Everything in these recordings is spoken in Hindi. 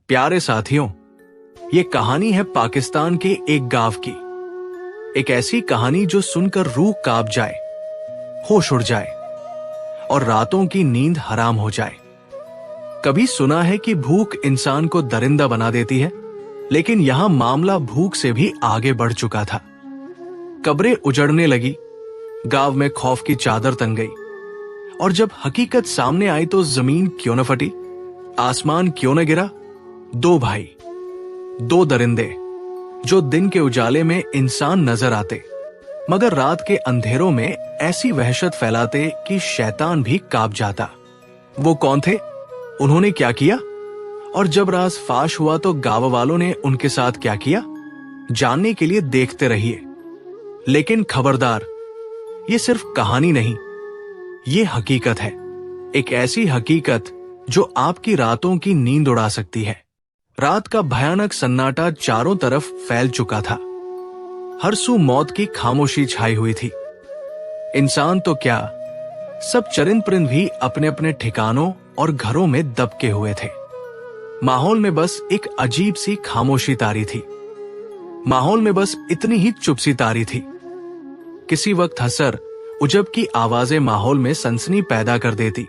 प्यारे साथियों, ये कहानी है पाकिस्तान के एक गांव की। एक ऐसी कहानी जो सुनकर रूह कांप जाए, होश उड़ जाए और रातों की नींद हराम हो जाए। कभी सुना है कि भूख इंसान को दरिंदा बना देती है, लेकिन यहां मामला भूख से भी आगे बढ़ चुका था। कब्रें उजड़ने लगी, गांव में खौफ की चादर तन गई और जब हकीकत सामने आई तो जमीन क्यों न फटी, आसमान क्यों न गिरा। दो भाई, दो दरिंदे जो दिन के उजाले में इंसान नजर आते, मगर रात के अंधेरों में ऐसी वहशत फैलाते कि शैतान भी कांप जाता। वो कौन थे, उन्होंने क्या किया और जब राज फाश हुआ तो गांव वालों ने उनके साथ क्या किया, जानने के लिए देखते रहिए। लेकिन खबरदार, ये सिर्फ कहानी नहीं, ये हकीकत है। एक ऐसी हकीकत जो आपकी रातों की नींद उड़ा सकती है। रात का भयानक सन्नाटा चारों तरफ फैल चुका था। हर सू मौत की खामोशी छाई हुई थी। इंसान तो क्या, सब चरिंद परिंद भी अपने अपने ठिकानों और घरों में दबके हुए थे। माहौल में बस एक अजीब सी खामोशी तारी थी। माहौल में बस इतनी ही चुपसी तारी थी। किसी वक्त हसर उजब की आवाजें माहौल में सनसनी पैदा कर देती,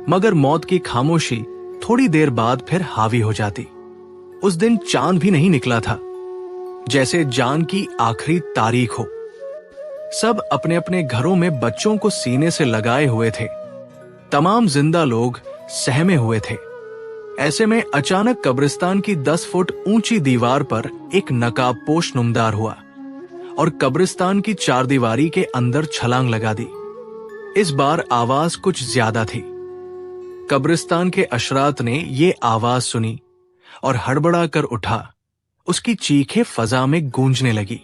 मगर मौत की खामोशी थोड़ी देर बाद फिर हावी हो जाती। उस दिन चांद भी नहीं निकला था, जैसे जान की आखिरी तारीख हो। सब अपने अपने घरों में बच्चों को सीने से लगाए हुए थे। तमाम जिंदा लोग सहमे हुए थे। ऐसे में अचानक कब्रिस्तान की 10 फुट ऊंची दीवार पर एक नकाबपोश नुमदार हुआ और कब्रिस्तान की चारदीवारी के अंदर छलांग लगा दी। इस बार आवाज कुछ ज्यादा थी। कब्रिस्तान के अशरात ने ये आवाज सुनी और हड़बड़ा कर उठा। उसकी चीखें फजा में गूंजने लगी।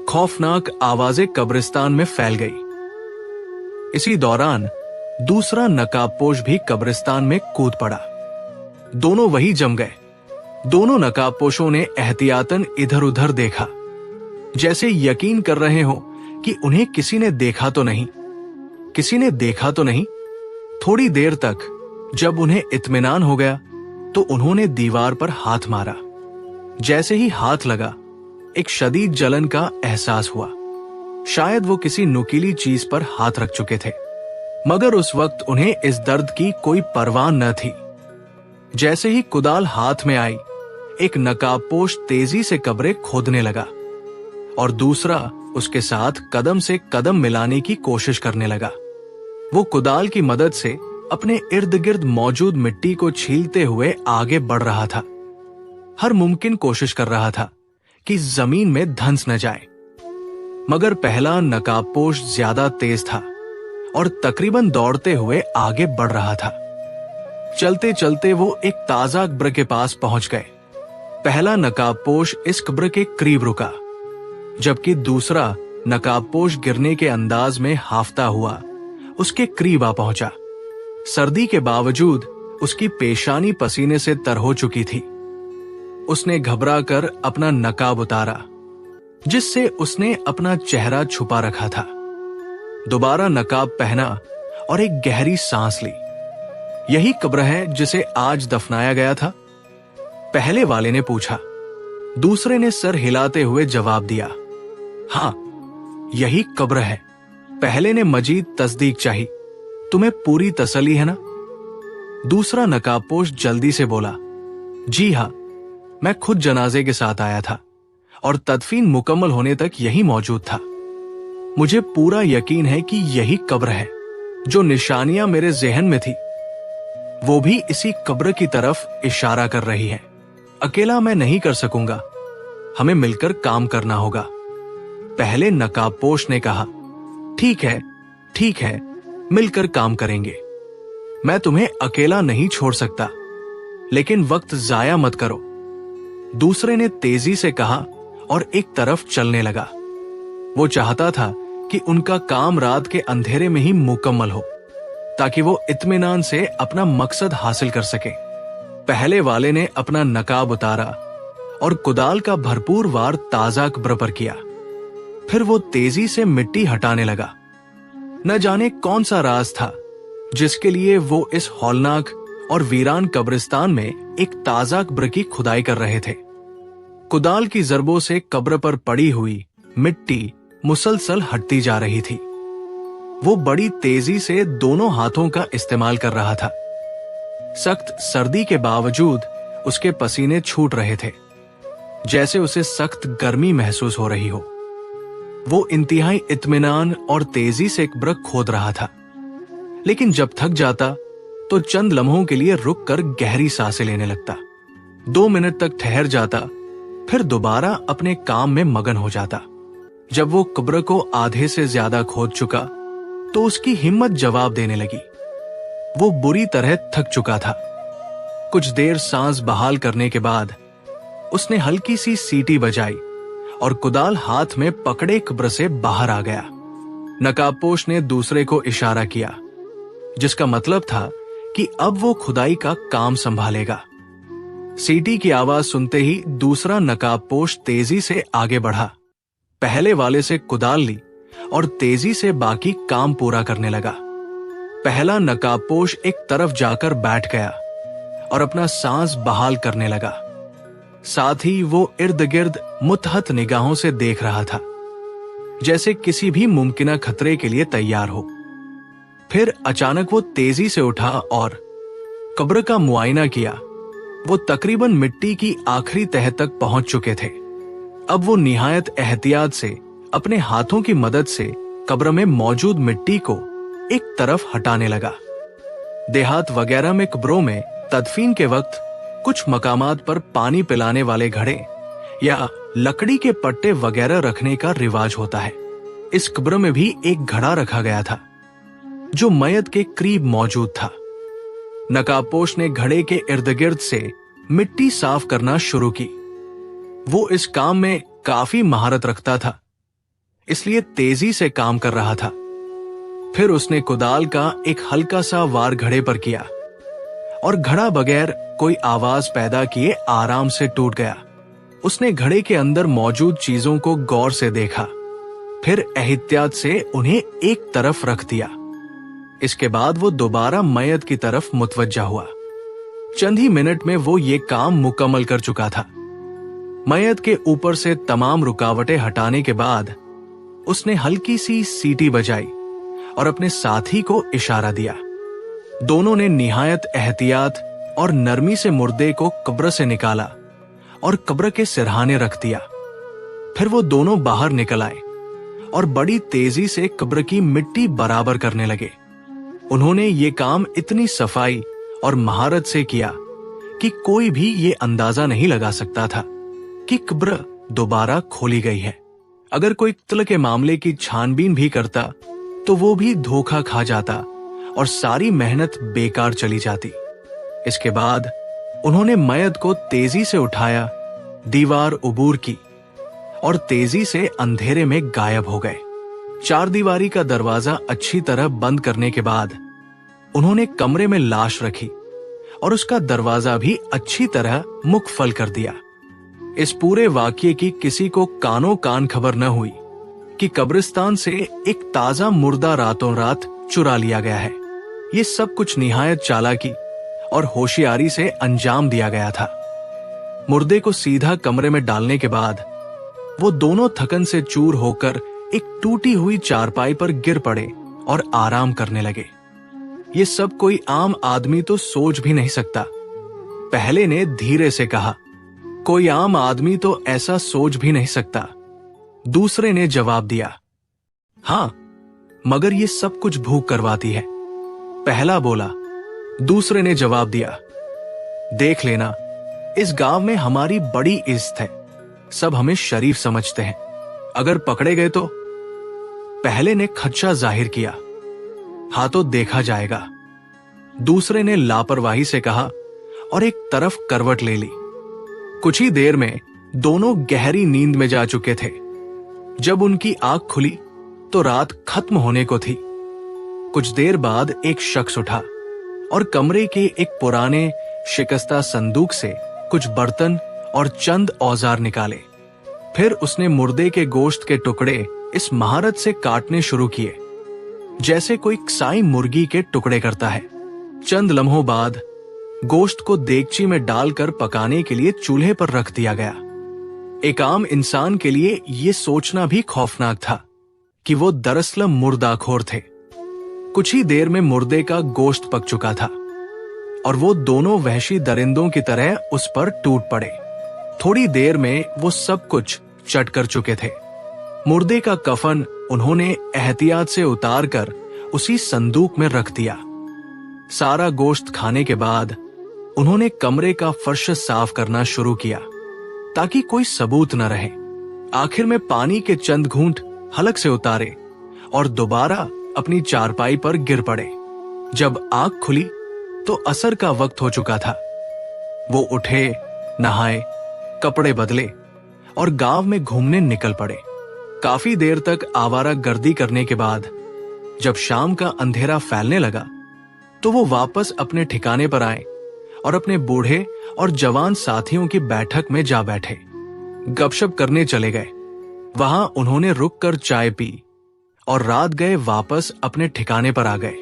खौफनाक आवाजें कब्रिस्तान में फैल गई। इसी दौरान दूसरा नकाबपोश भी कब्रिस्तान में कूद पड़ा। दोनों वही जम गए। दोनों नकाबपोशों ने एहतियातन इधर उधर देखा, जैसे यकीन कर रहे हो कि उन्हें किसी ने देखा तो नहीं, किसी ने देखा तो नहीं। थोड़ी देर तक जब उन्हें इत्मीनान हो गया तो उन्होंने दीवार पर हाथ मारा। जैसे ही हाथ लगा, एक शदीद जलन का एहसास हुआ। शायद वो किसी नुकीली चीज पर हाथ रख चुके थे, मगर उस वक्त उन्हें इस दर्द की कोई परवाह न थी। जैसे ही कुदाल हाथ में आई, एक नकाबपोश तेजी से कब्रें खोदने लगा और दूसरा उसके साथ कदम से कदम मिलाने की कोशिश करने लगा। वो कुदाल की मदद से अपने इर्द गिर्द मौजूद मिट्टी को छीलते हुए आगे बढ़ रहा था। हर मुमकिन कोशिश कर रहा था कि जमीन में धंस न जाए, मगर पहला नकाबपोश ज्यादा तेज था और तकरीबन दौड़ते हुए आगे बढ़ रहा था। चलते चलते वो एक ताजा कब्र के पास पहुंच गए। पहला नकाबपोश इस कब्र के करीब रुका, जबकि दूसरा नकाबपोश गिरने के अंदाज में हाफता हुआ उसके करीब आ पहुंचा। सर्दी के बावजूद उसकी पेशानी पसीने से तर हो चुकी थी। उसने घबरा कर अपना नकाब उतारा, जिससे उसने अपना चेहरा छुपा रखा था। दोबारा नकाब पहना और एक गहरी सांस ली। यही कब्र है जिसे आज दफनाया गया था? पहले वाले ने पूछा। दूसरे ने सर हिलाते हुए जवाब दिया, हाँ, यही कब्र है। पहले ने मजीद तस्दीक चाही, तुम्हें पूरी तसल्ली है ना? दूसरा नकाबपोश जल्दी से बोला, जी हाँ, मैं खुद जनाजे के साथ आया था और तदफीन मुकम्मल होने तक यही मौजूद था। मुझे पूरा यकीन है कि यही कब्र है। जो निशानियां मेरे जहन में थी वो भी इसी कब्र की तरफ इशारा कर रही है। अकेला मैं नहीं कर सकूंगा, हमें मिलकर काम करना होगा। पहले नकाबपोश ने कहा, ठीक है, ठीक है, मिलकर काम करेंगे। मैं तुम्हें अकेला नहीं छोड़ सकता, लेकिन वक्त जाया मत करो। दूसरे ने तेजी से कहा और एक तरफ चलने लगा। वो चाहता था कि उनका काम रात के अंधेरे में ही मुकम्मल हो, ताकि वो इत्मीनान से अपना मकसद हासिल कर सके। पहले वाले ने अपना नकाब उतारा और कुदाल का भरपूर वार ताजा कब्र पर किया। फिर वो तेजी से मिट्टी हटाने लगा। न जाने कौन सा राज था जिसके लिए वो इस हौलनाक और वीरान कब्रिस्तान में एक ताजा कब्र की खुदाई कर रहे थे। कुदाल की जरबों से कब्र पर पड़ी हुई मिट्टी मुसलसल हटती जा रही थी। वो बड़ी तेजी से दोनों हाथों का इस्तेमाल कर रहा था। सख्त सर्दी के बावजूद उसके पसीने छूट रहे थे, जैसे उसे सख्त गर्मी महसूस हो रही हो। वो इंतहाई इत्मीनान और तेजी से कब्र खोद रहा था, लेकिन जब थक जाता तो चंद लम्हों के लिए रुक कर गहरी सांसें लेने लगता। 2 मिनट तक ठहर जाता, फिर दोबारा अपने काम में मगन हो जाता। जब वो कब्र को आधे से ज्यादा खोद चुका तो उसकी हिम्मत जवाब देने लगी। वो बुरी तरह थक चुका था। कुछ देर सांस बहाल करने के बाद उसने हल्की सी सीटी बजाई और कुदाल हाथ में पकड़े कब्र से बाहर आ गया। नकाबपोश ने दूसरे को इशारा किया, जिसका मतलब था कि अब वो खुदाई का काम संभालेगा। सीटी की आवाज सुनते ही दूसरा नकाबपोश तेजी से आगे बढ़ा, पहले वाले से कुदाल ली और तेजी से बाकी काम पूरा करने लगा। पहला नकाबपोश एक तरफ जाकर बैठ गया और अपना सांस बहाल करने लगा। साथ ही वो इर्द गिर्द मुतहत निगाहों से देख रहा था, जैसे किसी भी मुमकिन खतरे के लिए तैयार हो। फिर अचानक वो तेजी से उठा और कब्र का मुआयना किया। वो तकरीबन मिट्टी की आखिरी तह तक पहुंच चुके थे। अब वो निहायत एहतियात से अपने हाथों की मदद से कब्र में मौजूद मिट्टी को एक तरफ हटाने लगा। देहात वगैरह में कब्रों में तदफीन के वक्त कुछ मकामात पर पानी पिलाने वाले घड़े या लकड़ी के पट्टे वगैरह रखने का रिवाज होता है। इस कब्र में भी एक घड़ा रखा गया था, जो मयत के करीब मौजूद था। नकाबपोश ने घड़े के इर्द गिर्द से मिट्टी साफ करना शुरू की। वो इस काम में काफी महारत रखता था, इसलिए तेजी से काम कर रहा था। फिर उसने कुदाल का एक हल्का सा वार घड़े पर किया और घड़ा बगैर कोई आवाज पैदा किए आराम से टूट गया। उसने घड़े के अंदर मौजूद चीजों को गौर से देखा, फिर एहतियात से उन्हें एक तरफ रख दिया। इसके बाद वो दोबारा मयत की तरफ मुतवज्जा हुआ। चंद ही मिनट में वो ये काम मुकम्मल कर चुका था। मयत के ऊपर से तमाम रुकावटें हटाने के बाद उसने हल्की सी सीटी बजाई और अपने साथी को इशारा दिया। दोनों ने निहायत एहतियात और नरमी से मुर्दे को कब्र से निकाला और कब्र के सिरहाने रख दिया। फिर वो दोनों बाहर निकल आए और बड़ी तेजी से कब्र की मिट्टी बराबर करने लगे। उन्होंने ये काम इतनी सफाई और महारत से किया कि कोई भी ये अंदाजा नहीं लगा सकता था कि कब्र दोबारा खोली गई है। अगर कोई कत्ल के मामले की छानबीन भी करता तो वो भी धोखा खा जाता और सारी मेहनत बेकार चली जाती। इसके बाद उन्होंने मयत को तेजी से उठाया, दीवार उबूर की और तेजी से अंधेरे में गायब हो गए। 4 दीवारी का दरवाजा अच्छी तरह बंद करने के बाद उन्होंने कमरे में लाश रखी और उसका दरवाजा भी अच्छी तरह मुकफल कर दिया। इस पूरे वाकये की किसी को कानो कान खबर न हुई कि कब्रिस्तान से एक ताजा मुर्दा रातों रात चुरा लिया गया है। ये सब कुछ निहायत चालाकी और होशियारी से अंजाम दिया गया था। मुर्दे को सीधा कमरे में डालने के बाद वो दोनों थकन से चूर होकर एक टूटी हुई चारपाई पर गिर पड़े और आराम करने लगे। ये सब कोई आम आदमी तो सोच भी नहीं सकता। पहले ने धीरे से कहा, कोई आम आदमी तो ऐसा सोच भी नहीं सकता। दूसरे ने जवाब दिया, हां, मगर ये सब कुछ भूख करवाती है। पहला बोला। दूसरे ने जवाब दिया, देख लेना, इस गांव में हमारी बड़ी इज्जत है, सब हमें शरीफ समझते हैं, अगर पकड़े गए तो। पहले ने खदशा जाहिर किया, हाँ तो देखा जाएगा। दूसरे ने लापरवाही से कहा और एक तरफ करवट ले ली। कुछ ही देर में दोनों गहरी नींद में जा चुके थे। जब उनकी आंख खुली तो रात खत्म होने को थी। कुछ देर बाद एक शख्स उठा और कमरे के एक पुराने शिकस्ता संदूक से कुछ बर्तन और चंद औजार निकाले। फिर उसने मुर्दे के गोश्त के टुकड़े इस महारत से काटने शुरू किए जैसे कोई कसाई मुर्गी के टुकड़े करता है। चंद लम्हों बाद गोश्त को देगची में डालकर पकाने के लिए चूल्हे पर रख दिया गया। एक आम इंसान के लिए यह सोचना भी खौफनाक था कि वो दरअसल मुर्दाखोर थे। कुछ ही देर में मुर्दे का गोश्त पक चुका था और वो दोनों वहशी दरिंदों की तरह उस पर टूट पड़े। थोड़ी देर में वो सब कुछ चट कर चुके थे। मुर्दे का कफन उन्होंने एहतियात से उतारकर उसी संदूक में रख दिया। सारा गोश्त खाने के बाद उन्होंने कमरे का फर्श साफ करना शुरू किया ताकि कोई सबूत न रहे। आखिर में पानी के चंद घूंट हलक से उतारे और दोबारा अपनी चारपाई पर गिर पड़े। जब आंख खुली तो असर का वक्त हो चुका था। वो उठे, नहाए, कपड़े बदले और गांव में घूमने निकल पड़े। काफी देर तक आवारा गर्दी करने के बाद जब शाम का अंधेरा फैलने लगा तो वो वापस अपने ठिकाने पर आए और अपने बूढ़े और जवान साथियों की बैठक में जा बैठे। गपशप करने चले गए। वहां उन्होंने रुककर चाय पी और रात गए वापस अपने ठिकाने पर आ गए।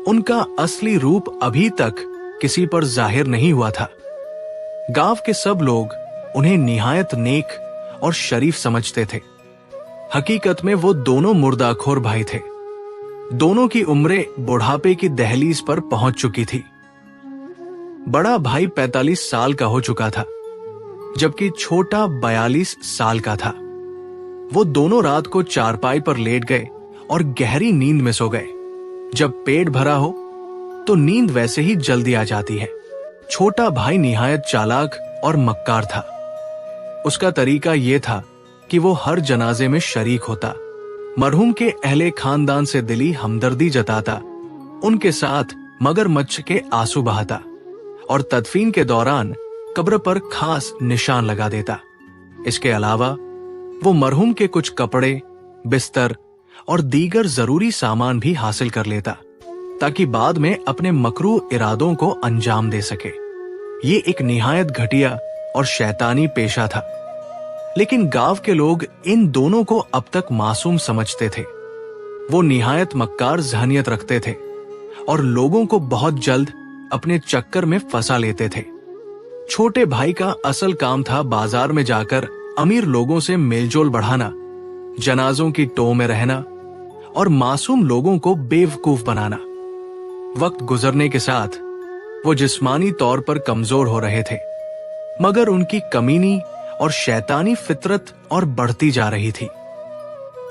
उनका असली रूप अभी तक किसी पर जाहिर नहीं हुआ था। गांव के सब लोग उन्हें निहायत नेक और शरीफ समझते थे। हकीकत में वो दोनों मुर्दाखोर भाई थे। दोनों की उम्रें बुढ़ापे की दहलीज पर पहुंच चुकी थी। बड़ा भाई 45 साल का हो चुका था जबकि छोटा 42 साल का था। वो दोनों रात को चारपाई पर लेट गए और गहरी नींद में सो गए। जब पेट भरा हो तो नींद वैसे ही जल्दी आ जाती है। छोटा भाई निहायत चालाक और मक्कार था। उसका तरीका यह था कि वो हर जनाजे में शरीक होता, मरहूम के अहले खानदान से दिली हमदर्दी जताता, उनके साथ मगरमच्छ के आंसू बहाता और तदफीन के दौरान कब्र पर खास निशान लगा देता। इसके अलावा वो मरहूम के कुछ कपड़े, बिस्तर और दीगर जरूरी सामान भी हासिल कर लेता ताकि बाद में अपने मकरू इरादों को अंजाम दे सके। ये एक निहायत घटिया और शैतानी पेशा था, लेकिन गांव के लोग इन दोनों को अब तक मासूम समझते थे। वो निहायत मक्कार जहनियत रखते थे और लोगों को बहुत जल्द अपने चक्कर में फंसा लेते थे। छोटे भाई का असल काम था बाजार में जाकर अमीर लोगों से मेलजोल बढ़ाना, जनाजों की टो में रहना और मासूम लोगों को बेवकूफ बनाना। वक्त गुजरने के साथ वो जिस्मानी तौर पर कमजोर हो रहे थे, मगर उनकी कमीनी और शैतानी फितरत और बढ़ती जा रही थी।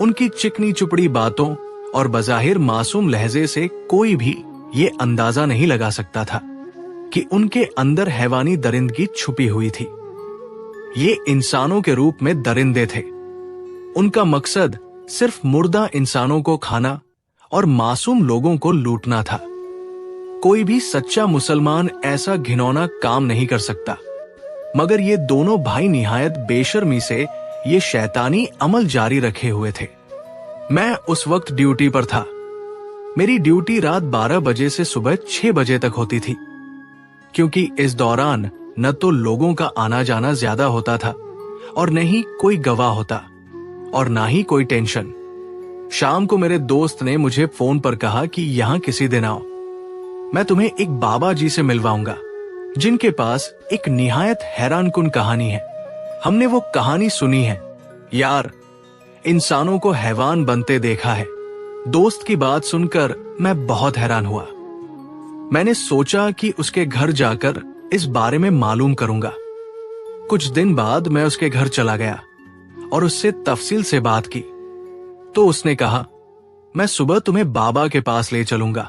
उनकी चिकनी चुपड़ी बातों और बजाहिर मासूम लहजे से कोई भी ये अंदाजा नहीं लगा सकता था कि उनके अंदर हैवानी दरिंदगी छुपी हुई थी। ये इंसानों के रूप में दरिंदे थे। उनका मकसद सिर्फ मुर्दा इंसानों को खाना और मासूम लोगों को लूटना था। कोई भी सच्चा मुसलमान ऐसा घिनौना काम नहीं कर सकता, मगर ये दोनों भाई निहायत बेशर्मी से ये शैतानी अमल जारी रखे हुए थे। मैं उस वक्त ड्यूटी पर था। मेरी ड्यूटी रात 12 बजे से सुबह 6 बजे तक होती थी, क्योंकि इस दौरान न तो लोगों का आना जाना ज्यादा होता था और न ही कोई गवाह होता और ना ही कोई टेंशन। शाम को मेरे दोस्त ने मुझे फोन पर कहा कि यहां किसी दिन आओ, मैं तुम्हें एक बाबा जी से मिलवाऊंगा जिनके पास एक निहायत हैरानकुन कहानी है। हमने वो कहानी सुनी है। यार, इंसानों को हैवान बनते देखा है। दोस्त की बात सुनकर मैं बहुत हैरान हुआ। मैंने सोचा कि उसके घर जाकर इस बारे में मालूम करूंगा। कुछ दिन बाद मैं उसके घर चला गया और उससे तफसील से बात की तो उसने कहा, मैं सुबह तुम्हें बाबा के पास ले चलूंगा।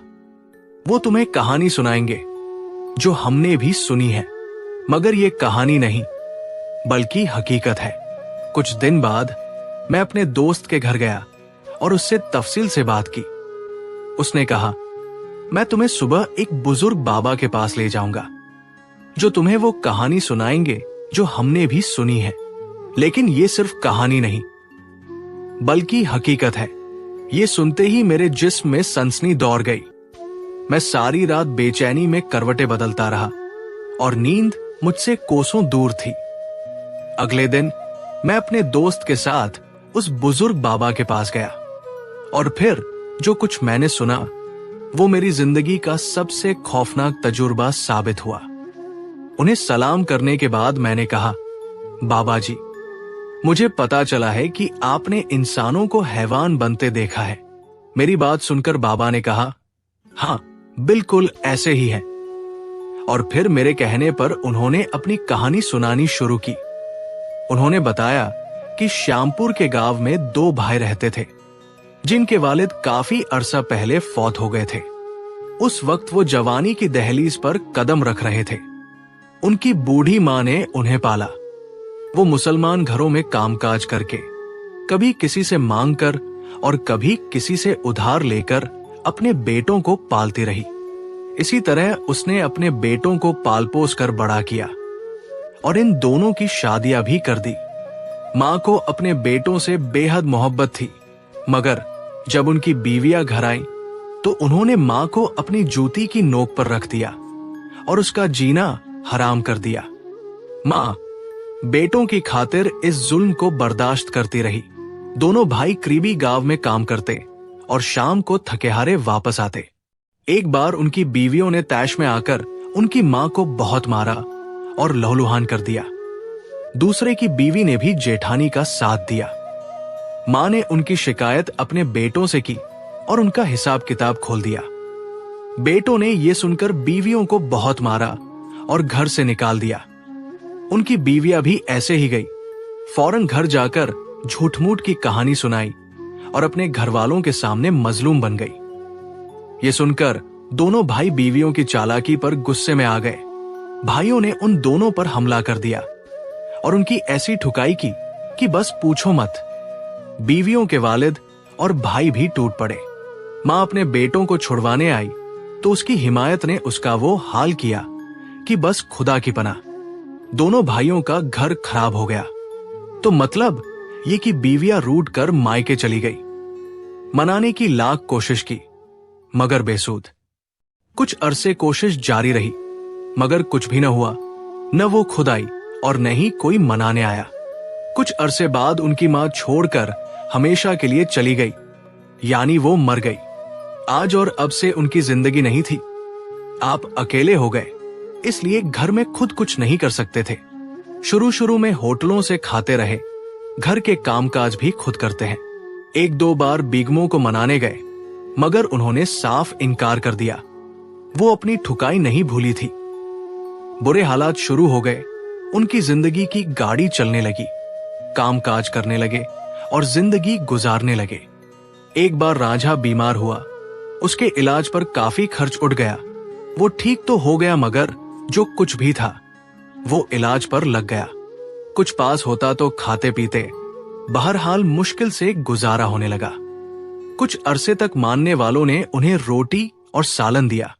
वो तुम्हें कहानी सुनाएंगे जो हमने भी सुनी है, मगर ये कहानी नहीं बल्कि हकीकत है। कुछ दिन बाद मैं अपने दोस्त के घर गया और उससे तफसील से बात की। उसने कहा, मैं तुम्हें सुबह एक बुजुर्ग बाबा के पास ले जाऊंगा जो तुम्हें वो कहानी सुनाएंगे जो हमने भी सुनी है, लेकिन ये सिर्फ कहानी नहीं बल्कि हकीकत है। ये सुनते ही मेरे जिस्म में सनसनी दौड़ गई। मैं सारी रात बेचैनी में करवटें बदलता रहा और नींद मुझसे कोसों दूर थी। अगले दिन मैं अपने दोस्त के साथ उस बुजुर्ग बाबा के पास गया और फिर जो कुछ मैंने सुना वो मेरी जिंदगी का सबसे खौफनाक तजुर्बा साबित हुआ। उन्हें सलाम करने के बाद मैंने कहा, बाबा जी, मुझे पता चला है कि आपने इंसानों को हैवान बनते देखा है। मेरी बात सुनकर बाबा ने कहा, हाँ, बिल्कुल ऐसे ही है। और फिर मेरे कहने पर उन्होंने अपनी कहानी सुनानी शुरू की। उन्होंने बताया कि श्यामपुर के गांव में 2 भाई रहते थे, जिनके वालिद काफी अरसा पहले फौत हो गए थे। उस वक्त वो जवानी की दहलीज पर कदम रख रहे थे। उनकी बूढ़ी मां ने उन्हें पाला। वो मुसलमान घरों में कामकाज करके, कभी किसी से मांगकर और कभी किसी से उधार लेकर अपने बेटों को पालती रही। इसी तरह उसने अपने बेटों को पाल पोस कर बड़ा किया और इन दोनों की शादियां भी कर दी। मां को अपने बेटों से बेहद मोहब्बत थी, मगर जब उनकी बीवियां घर आई तो उन्होंने मां को अपनी जूती की नोक पर रख दिया और उसका जीना हराम कर दिया। मां बेटों की खातिर इस जुल्म को बर्दाश्त करती रही। दोनों भाई करीबी गांव में काम करते और शाम को थके हारे वापस आते। एक बार उनकी बीवियों ने तैश में आकर उनकी मां को बहुत मारा और लहूलुहान कर दिया। दूसरे की बीवी ने भी जेठानी का साथ दिया। मां ने उनकी शिकायत अपने बेटों से की और उनका हिसाब किताब खोल दिया। बेटों ने यह सुनकर बीवियों को बहुत मारा और घर से निकाल दिया। उनकी बीवियां भी ऐसे ही गई। फौरन घर जाकर झूठ मूठ की कहानी सुनाई और अपने घर वालों के सामने मजलूम बन गई। ये सुनकर दोनों भाई बीवियों की चालाकी पर गुस्से में आ गए। भाइयों ने उन दोनों पर हमला कर दिया और उनकी ऐसी ठुकाई की कि बस पूछो मत। बीवियों के वालिद और भाई भी टूट पड़े। मां अपने बेटों को छुड़वाने आई तो उसकी हिमायत ने उसका वो हाल किया कि बस खुदा की पनाह। दोनों भाइयों का घर खराब हो गया। तो मतलब ये कि बीवियां रूठ कर मायके चली गई। मनाने की लाख कोशिश की मगर बेसूद। कुछ अरसे कोशिश जारी रही मगर कुछ भी न हुआ। न वो खुद आई और न ही कोई मनाने आया। कुछ अरसे बाद उनकी मां छोड़कर हमेशा के लिए चली गई, यानी वो मर गई। आज और अब से उनकी जिंदगी नहीं थी। आप अकेले हो गए, इसलिए घर में खुद कुछ नहीं कर सकते थे। शुरू शुरू में होटलों से खाते रहे, घर के कामकाज भी खुद करते हैं। 1-2 बार बीगमों को मनाने गए मगर उन्होंने साफ इनकार कर दिया। वो अपनी ठुकाई नहीं भूली थी। बुरे हालात शुरू हो गए। उनकी जिंदगी की गाड़ी चलने लगी, कामकाज करने लगे और जिंदगी गुजारने लगे। एक बार राजा बीमार हुआ। उसके इलाज पर काफी खर्च उठ गया। वो ठीक तो हो गया मगर जो कुछ भी था वो इलाज पर लग गया। कुछ पास होता तो खाते पीते, बहरहाल मुश्किल से गुजारा होने लगा। कुछ अरसे तक मानने वालों ने उन्हें रोटी और सालन दिया।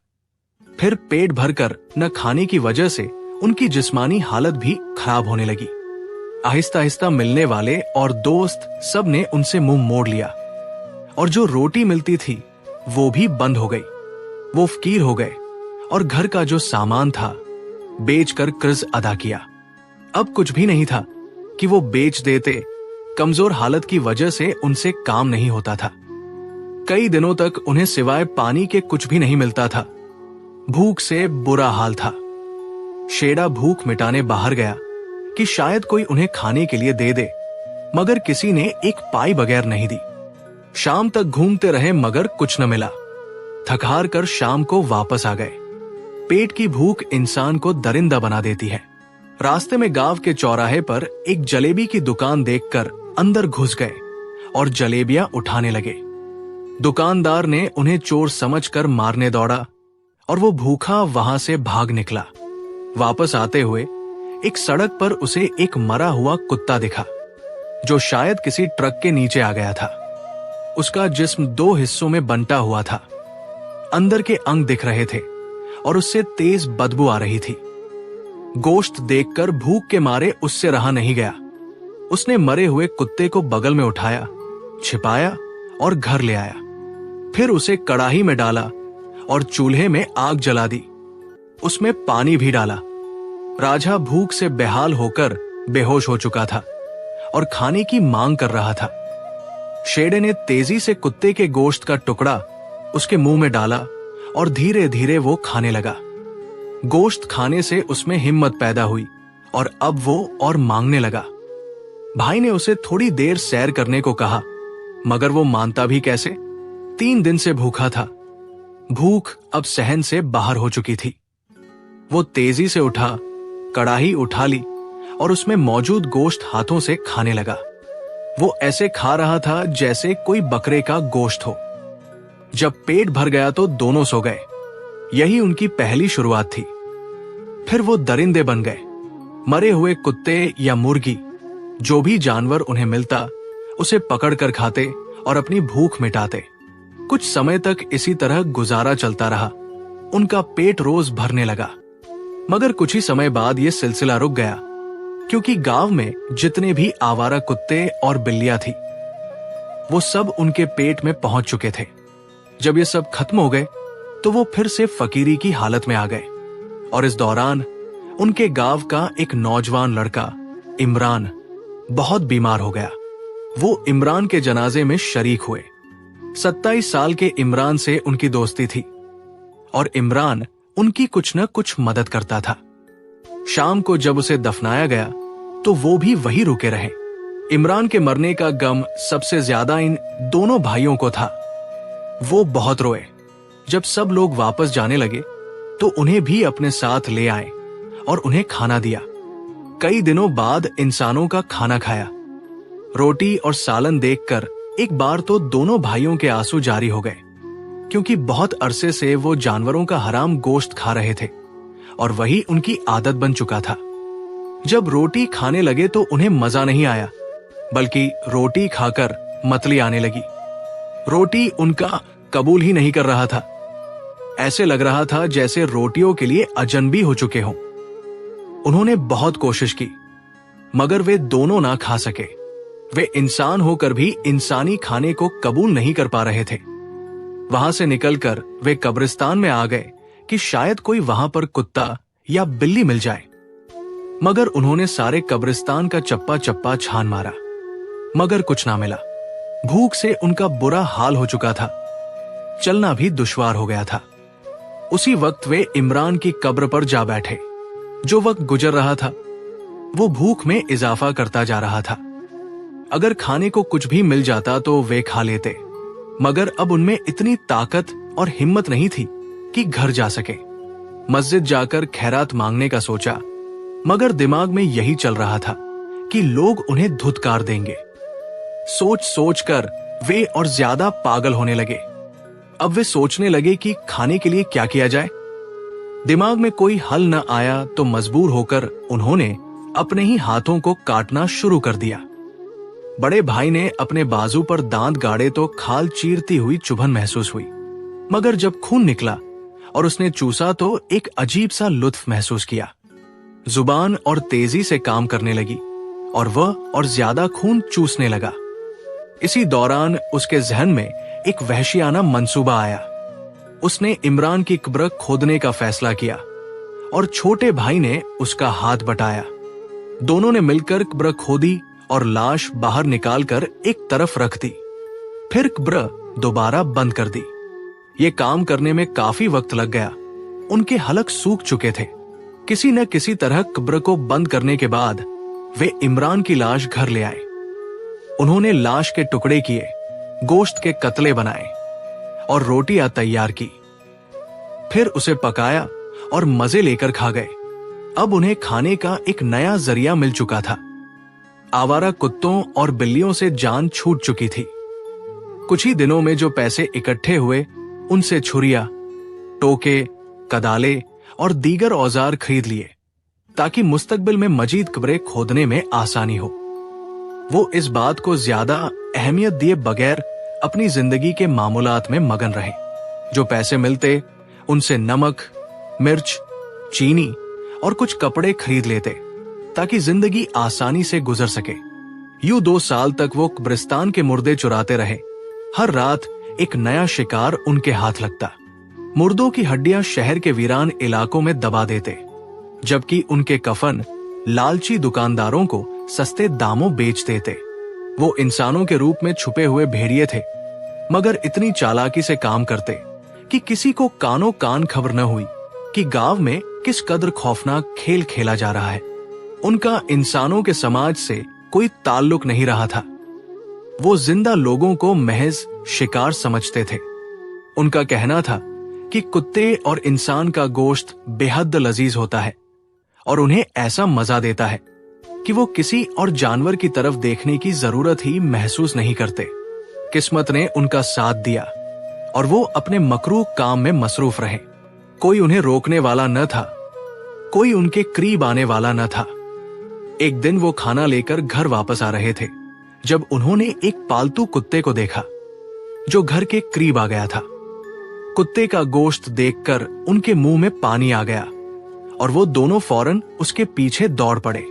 फिर पेट भरकर न खाने की वजह से उनकी जिस्मानी हालत भी खराब होने लगी। आहिस्ता आहिस्ता मिलने वाले और दोस्त सब ने उनसे मुंह मोड़ लिया और जो रोटी मिलती थी वो भी बंद हो गई। वो फकीर हो गए और घर का जो सामान था बेचकर कर्ज अदा किया। अब कुछ भी नहीं था कि वो बेच देते। कमजोर हालत की वजह से उनसे काम नहीं होता था। कई दिनों तक उन्हें सिवाय पानी के कुछ भी नहीं मिलता था। भूख से बुरा हाल था। शेड़ा भूख मिटाने बाहर गया कि शायद कोई उन्हें खाने के लिए दे दे, मगर किसी ने एक पाई बगैर नहीं दी। शाम तक घूमते रहे मगर कुछ न मिला। थक हार कर शाम को वापस आ गए। पेट की भूख इंसान को दरिंदा बना देती है। रास्ते में गांव के चौराहे पर एक जलेबी की दुकान देखकर अंदर घुस गए और जलेबियां उठाने लगे। दुकानदार ने उन्हें चोर समझकर मारने दौड़ा और वो भूखा वहां से भाग निकला। वापस आते हुए एक सड़क पर उसे एक मरा हुआ कुत्ता दिखा जो शायद किसी ट्रक के नीचे आ गया था। उसका जिस्म 2 हिस्सों में बंटा हुआ था। अंदर के अंग दिख रहे थे और उससे तेज बदबू आ रही थी। गोश्त देखकर भूख के मारे उससे रहा नहीं गया। उसने मरे हुए कुत्ते को बगल में उठाया, छिपाया और घर ले आया। फिर उसे कड़ाही में डाला और चूल्हे में आग जला दी। उसमें पानी भी डाला। राजा भूख से बेहाल होकर बेहोश हो चुका था और खाने की मांग कर रहा था। शेड़े ने तेजी से कुत्ते के गोश्त का टुकड़ा उसके मुंह में डाला और धीरे धीरे वो खाने लगा। गोश्त खाने से उसमें हिम्मत पैदा हुई और अब वो और मांगने लगा। भाई ने उसे थोड़ी देर सैर करने को कहा, मगर वो मानता भी कैसे। 3 दिन से भूखा था। भूख अब सहन से बाहर हो चुकी थी। वो तेजी से उठा, कड़ाही उठा ली और उसमें मौजूद गोश्त हाथों से खाने लगा। वो ऐसे खा रहा था जैसे कोई बकरे का गोश्त हो। जब पेट भर गया तो दोनों सो गए। यही उनकी पहली शुरुआत थी। फिर वो दरिंदे बन गए। मरे हुए कुत्ते या मुर्गी, जो भी जानवर उन्हें मिलता, उसे पकड़कर खाते और अपनी भूख मिटाते। कुछ समय तक इसी तरह गुजारा चलता रहा। उनका पेट रोज भरने लगा। मगर कुछ ही समय बाद यह सिलसिला रुक गया, क्योंकि गांव में जितने भी आवारा कुत्ते और बिल्लियां थी, वो सब उनके पेट में पहुंच चुके थे। जब ये सब खत्म हो गए तो वो फिर से फकीरी की हालत में आ गए। और इस दौरान उनके गांव का एक नौजवान लड़का इमरान बहुत बीमार हो गया। वो इमरान के जनाजे में शरीक हुए। 27 साल के इमरान से उनकी दोस्ती थी और इमरान उनकी कुछ न कुछ मदद करता था। शाम को जब उसे दफनाया गया तो वो भी वही रुके रहे। इमरान के मरने का गम सबसे ज्यादा इन दोनों भाइयों को था। वो बहुत रोए। जब सब लोग वापस जाने लगे तो उन्हें भी अपने साथ ले आए और उन्हें खाना दिया। कई दिनों बाद इंसानों का खाना खाया। रोटी और सालन देखकर एक बार तो दोनों भाइयों के आंसू जारी हो गए, क्योंकि बहुत अरसे से वो जानवरों का हराम गोश्त खा रहे थे और वही उनकी आदत बन चुका था। जब रोटी खाने लगे तो उन्हें मजा नहीं आया, बल्कि रोटी खाकर मतली आने लगी। रोटी उनका कबूल ही नहीं कर रहा था। ऐसे लग रहा था जैसे रोटियों के लिए अजनबी हो चुके हों। उन्होंने बहुत कोशिश की, मगर वे दोनों ना खा सके। वे इंसान होकर भी इंसानी खाने को कबूल नहीं कर पा रहे थे। वहां से निकलकर वे कब्रिस्तान में आ गए कि शायद कोई वहां पर कुत्ता या बिल्ली मिल जाए। मगर उन्होंने सारे कब्रिस्तान का चप्पा चप्पा छान मारा, मगर कुछ ना मिला। भूख से उनका बुरा हाल हो चुका था। चलना भी दुश्वार हो गया था। उसी वक्त वे इमरान की कब्र पर जा बैठे। जो वक्त गुजर रहा था वो भूख में इजाफा करता जा रहा था। अगर खाने को कुछ भी मिल जाता तो वे खा लेते, मगर अब उनमें इतनी ताकत और हिम्मत नहीं थी कि घर जा सके। मस्जिद जाकर खैरात मांगने का सोचा, मगर दिमाग में यही चल रहा था कि लोग उन्हें धुतकार देंगे। सोच सोच कर वे और ज्यादा पागल होने लगे। अब वे सोचने लगे कि खाने के लिए क्या किया जाए। दिमाग में कोई हल न आया तो मजबूर होकर उन्होंने अपने ही हाथों को काटना शुरू कर दिया। बड़े भाई ने अपने बाजू पर दांत गाड़े तो खाल चीरती हुई चुभन महसूस हुई, मगर जब खून निकला और उसने चूसा तो एक अजीब सा लुत्फ महसूस किया। जुबान और तेजी से काम करने लगी और वह और ज्यादा खून चूसने लगा। इसी दौरान उसके जहन में एक वहशियाना मंसूबा आया। उसने इमरान की कब्र खोदने का फैसला किया और छोटे भाई ने उसका हाथ बटाया। दोनों ने मिलकर कब्र खोदी और लाश बाहर निकालकर एक तरफ रख दी। फिर कब्र दोबारा बंद कर दी। ये काम करने में काफी वक्त लग गया। उनके हलक सूख चुके थे। किसी न किसी तरह कब्र को बंद करने के बाद वे इमरान की लाश घर ले आए। उन्होंने लाश के टुकड़े किए, गोश्त के कतले बनाए और रोटियां तैयार की। फिर उसे पकाया और मजे लेकर खा गए। अब उन्हें खाने का एक नया जरिया मिल चुका था। आवारा कुत्तों और बिल्लियों से जान छूट चुकी थी। कुछ ही दिनों में जो पैसे इकट्ठे हुए, उनसे छुरिया, टोके, कदाले और दीगर औजार खरीद लिए, ताकि मुस्तकबिल में मजीद कब्रें खोदने में आसानी हो। वो इस बात को ज्यादा अहमियत दिए बगैर अपनी जिंदगी के मामूलात में मगन रहे। जो पैसे मिलते उनसे नमक, मिर्च, चीनी और कुछ कपड़े खरीद लेते, ताकि जिंदगी आसानी से गुजर सके। यूं 2 साल तक वो कब्रिस्तान के मुर्दे चुराते रहे। हर रात एक नया शिकार उनके हाथ लगता। मुर्दों की हड्डियां शहर के वीरान इलाकों में दबा देते, जबकि उनके कफन लालची दुकानदारों को सस्ते दामों बेच देते। वो इंसानों के रूप में छुपे हुए भेड़िए थे, मगर इतनी चालाकी से काम करते कि किसी को कानो कान खबर न हुई कि गांव में किस कदर खौफनाक खेल खेला जा रहा है। उनका इंसानों के समाज से कोई ताल्लुक नहीं रहा था। वो जिंदा लोगों को महज शिकार समझते थे। उनका कहना था कि कुत्ते और इंसान का गोश्त बेहद लजीज होता है और उन्हें ऐसा मजा देता है कि वो किसी और जानवर की तरफ देखने की जरूरत ही महसूस नहीं करते। किस्मत ने उनका साथ दिया और वो अपने मकरूह काम में मसरूफ रहे। कोई उन्हें रोकने वाला न था, कोई उनके करीब आने वाला न था। एक दिन वो खाना लेकर घर वापस आ रहे थे जब उन्होंने एक पालतू कुत्ते को देखा जो घर के करीब आ गया था। कुत्ते का गोश्त देखकर उनके मुंह में पानी आ गया और वो दोनों फौरन उसके पीछे दौड़ पड़े।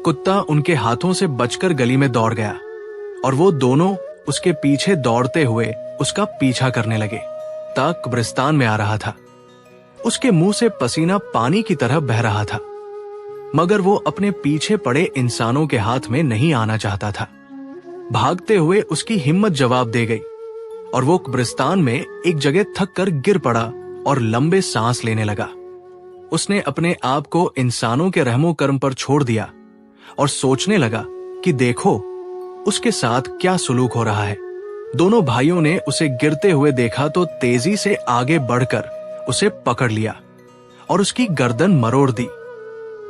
कुत्ता उनके हाथों से बचकर गली में दौड़ गया और वो दोनों उसके पीछे दौड़ते हुए उसका पीछा करने लगे। कुत्ता कब्रिस्तान में आ रहा था। उसके मुंह से पसीना पानी की तरह बह रहा था, मगर वो अपने पीछे पड़े इंसानों के हाथ में नहीं आना चाहता था। भागते हुए उसकी हिम्मत जवाब दे गई और वो कब्रिस्तान में एक जगह थक कर गिर पड़ा और लंबे सांस लेने लगा। उसने अपने आप को इंसानों के रहमो कर्म पर छोड़ दिया और सोचने लगा कि देखो उसके साथ क्या सुलूक हो रहा है। दोनों भाइयों ने उसे गिरते हुए देखा तो तेजी से आगे बढ़कर उसे पकड़ लिया और उसकी गर्दन मरोड़ दी।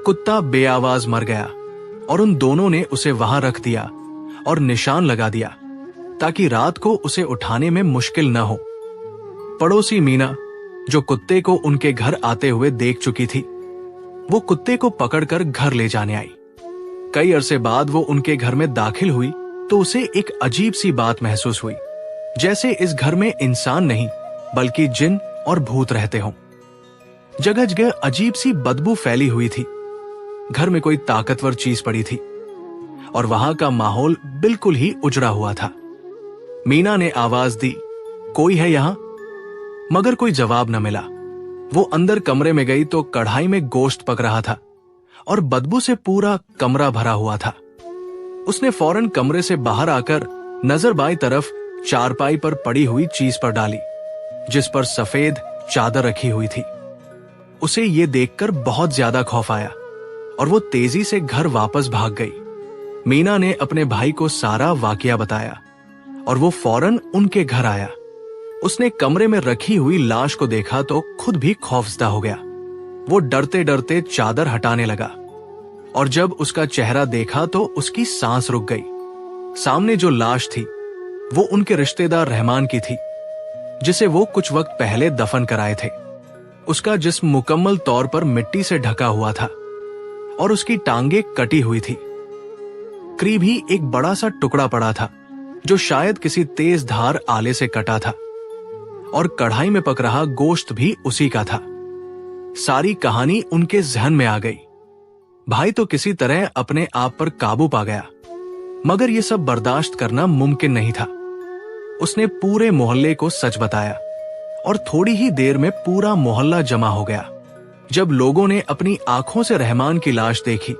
कुत्ता बेआवाज मर गया और उन दोनों ने उसे वहां रख दिया और निशान लगा दिया ताकि रात को उसे उठाने में मुश्किल न हो। पड़ोसी मीना, जो कुत्ते को उनके घर आते हुए देख चुकी थी, वो कुत्ते को पकड़कर घर ले जाने आई। कई अरसे बाद वो उनके घर में दाखिल हुई तो उसे एक अजीब सी बात महसूस हुई, जैसे इस घर में इंसान नहीं बल्कि जिन और भूत रहते हों। जगह जगह अजीब सी बदबू फैली हुई थी। घर में कोई ताकतवर चीज पड़ी थी और वहां का माहौल बिल्कुल ही उजड़ा हुआ था। मीना ने आवाज दी, कोई है यहां? मगर कोई जवाब न मिला। वो अंदर कमरे में गई तो कढ़ाई में गोश्त पक रहा था और बदबू से पूरा कमरा भरा हुआ था। उसने फौरन कमरे से बाहर आकर नजर बाईं तरफ चारपाई पर पड़ी हुई चीज पर डाली, जिस पर सफेद चादर रखी हुई थी। उसे ये देखकर बहुत ज्यादा खौफ आया और वो तेजी से घर वापस भाग गई। मीना ने अपने भाई को सारा वाकया बताया और वो फौरन उनके घर आया। उसने कमरे में रखी हुई लाश को देखा तो खुद भी खौफजदा हो गया। वो डरते डरते चादर हटाने लगा और जब उसका चेहरा देखा तो उसकी सांस रुक गई। सामने जो लाश थी वो उनके रिश्तेदार रहमान की थी, जिसे वो कुछ वक्त पहले दफन कराए थे। उसका जिस्म मुकम्मल तौर पर मिट्टी से ढका हुआ था और उसकी टांगे कटी हुई थी। करीब ही एक बड़ा सा टुकड़ा पड़ा था जो शायद किसी तेज धार आले से कटा था और कढ़ाई में पक रहा गोश्त भी उसी का था। सारी कहानी उनके जहन में आ गई। भाई तो किसी तरह अपने आप पर काबू पा गया, मगर यह सब बर्दाश्त करना मुमकिन नहीं था। उसने पूरे मोहल्ले को सच बताया और थोड़ी ही देर में पूरा मोहल्ला जमा हो गया। जब लोगों ने अपनी आंखों से रहमान की लाश देखी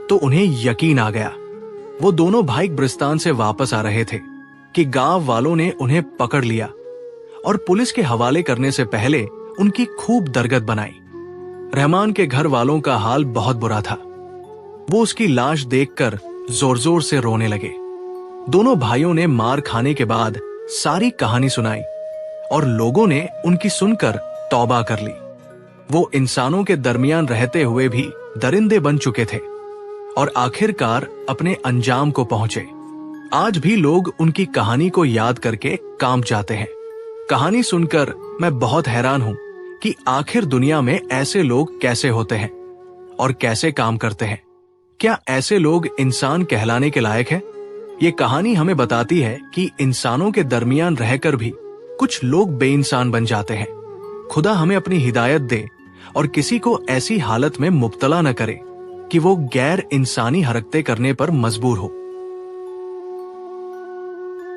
तो उन्हें यकीन आ गया। वो दोनों भाई कब्रिस्तान से वापस आ रहे थे कि गांव वालों ने उन्हें पकड़ लिया और पुलिस के हवाले करने से पहले उनकी खूब दरगत बनाई। रहमान के घर वालों का हाल बहुत बुरा था। वो उसकी लाश देखकर जोर जोर से रोने लगे। दोनों भाइयों ने मार खाने के बाद सारी कहानी सुनाई और लोगों ने उनकी सुनकर तौबा कर ली। वो इंसानों के दरमियान रहते हुए भी दरिंदे बन चुके थे और आखिरकार अपने अंजाम को पहुंचे। आज भी लोग उनकी कहानी को याद करके कांप जाते हैं। कहानी सुनकर मैं बहुत हैरान हूं कि आखिर दुनिया में ऐसे लोग कैसे होते हैं और कैसे काम करते हैं। क्या ऐसे लोग इंसान कहलाने के लायक हैं? ये कहानी हमें बताती है कि इंसानों के दरमियान रहकर भी कुछ लोग बेइंसान बन जाते हैं। खुदा हमें अपनी हिदायत दे और किसी को ऐसी हालत में मुब्तला न करे कि वो गैर इंसानी हरकतें करने पर मजबूर हो।